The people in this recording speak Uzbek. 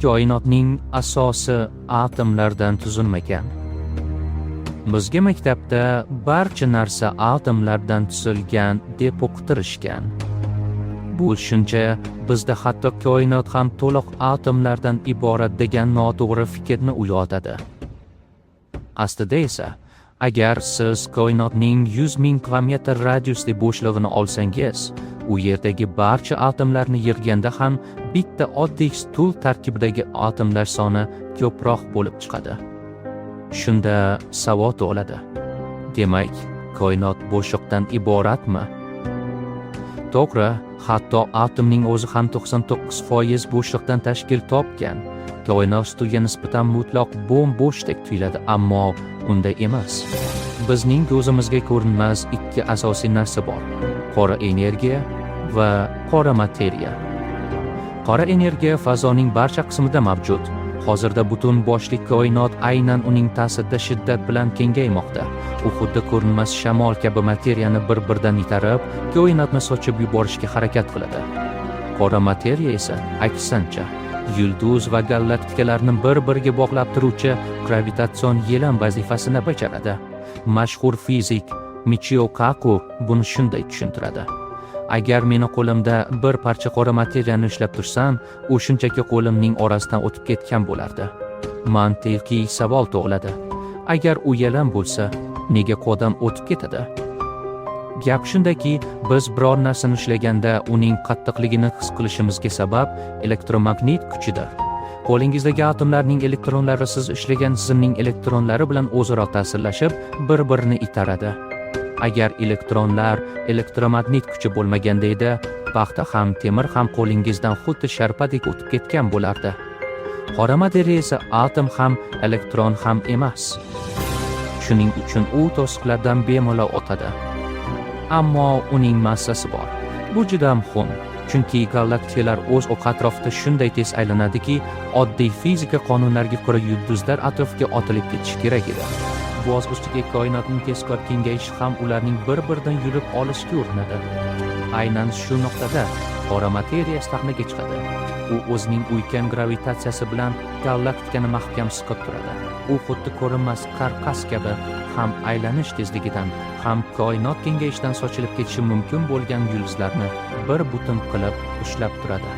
Koinotning asosi atomlardan tuzilmagan. Bizga maktabda barcha narsa atomlardan tuzilgan deb o'qitirishgan. Bu tushuncha bizda hatto koinot ham to'liq atomlardan iborat degan noto'g'ri fikrni uyg'otadi. Aslida esa, agar siz koinotning 100,000 kilometr radiusli bo'shlig'ini olsangiz, u yerdagi barcha atomlarni yig'ganda ham bitta oddiy stul tarkibidagi atomlar soni ko'proq bo'lib chiqadi. Shunda savol tug'iladi. Demak, koinot bo'shliqdan iboratmi? To'g'ri, hatto atomning o'zi ham 99% bo'shliqdan tashkil topgan. Koinot ustiga nisbatan mutlaq bo'm-bo'shdek tuyuladi, ammo unday emas. Bizning ko'zimizga ko'rinmas ikki asosiy narsa bor: qora energiya va qora materiya. Qora energiya fazoning barcha qismida mavjud. Hozirda butun boshli koinot aynan uning ta'sirida shiddat bilan kengaymoqda. U xuddi ko'rinmas shamol kabi materiyani bir-biridan itarib, koinotni sochib yuborishga harakat qiladi. Qora materiya esa aksincha, yulduz va galaktikalarni bir-biriga bog'lab turuvchi gravitatsion yelam vazifasini bajaradi. Mashhur fizik Michio Kaku buni shunday tushuntiradi. Agar meni qo'limda bir parcha qora materiyani ushlab tursam, u shunchaki qo'limning orasidan o'tib ketgan bo'lardi. Mantiqiy savol tug'iladi. Agar u yelam bo'lsa, nega qo'ldan o'tib ketadi? Gap shundaki, biz biror narsani ushlaganda uning qattiqligini his qilishimizga sabab elektromagnit kuchidir. Qo'lingizdagi atomlarning elektronlari siz ushlagan tizimning elektronlari bilan o'zaro ta'sirlashib, bir-birini itaradi. Agar elektronlar elektromagnit kuchi bo'lmaganda edi, paxta ham, temir ham qo'lingizdan xuddi sharpadek o'tib ketgan bo'lardi. Qora materiya esa atom ham, elektron ham emas. Shuning uchun u to'siqlardan bemalol o'tadi. Ammo uning massasi bor. Bu juda muhim, chunki galaktikalar o'z atrofida shunday tez aylanadiki, oddiy fizika qonunlariga ko'ra yulduzlar atrofiga otilib ketishi kerak edi. Boz ustiga koinotning tezkor kengayishi ham ularning bir-biridan yurib olishga urinadi. Aynan shu nuqtada qora materiya sahnaga chiqadi. U o'zining ulkan gravitatsiyasi bilan galaktikani mahkam siqib turadi. U xuddi ko'rinmas qarqas kabi ham aylanish tezligidan, ham koinot kengayishidan sochilib ketishi mumkin bo'lgan yulduzlarni bir butun qilib ushlab turadi.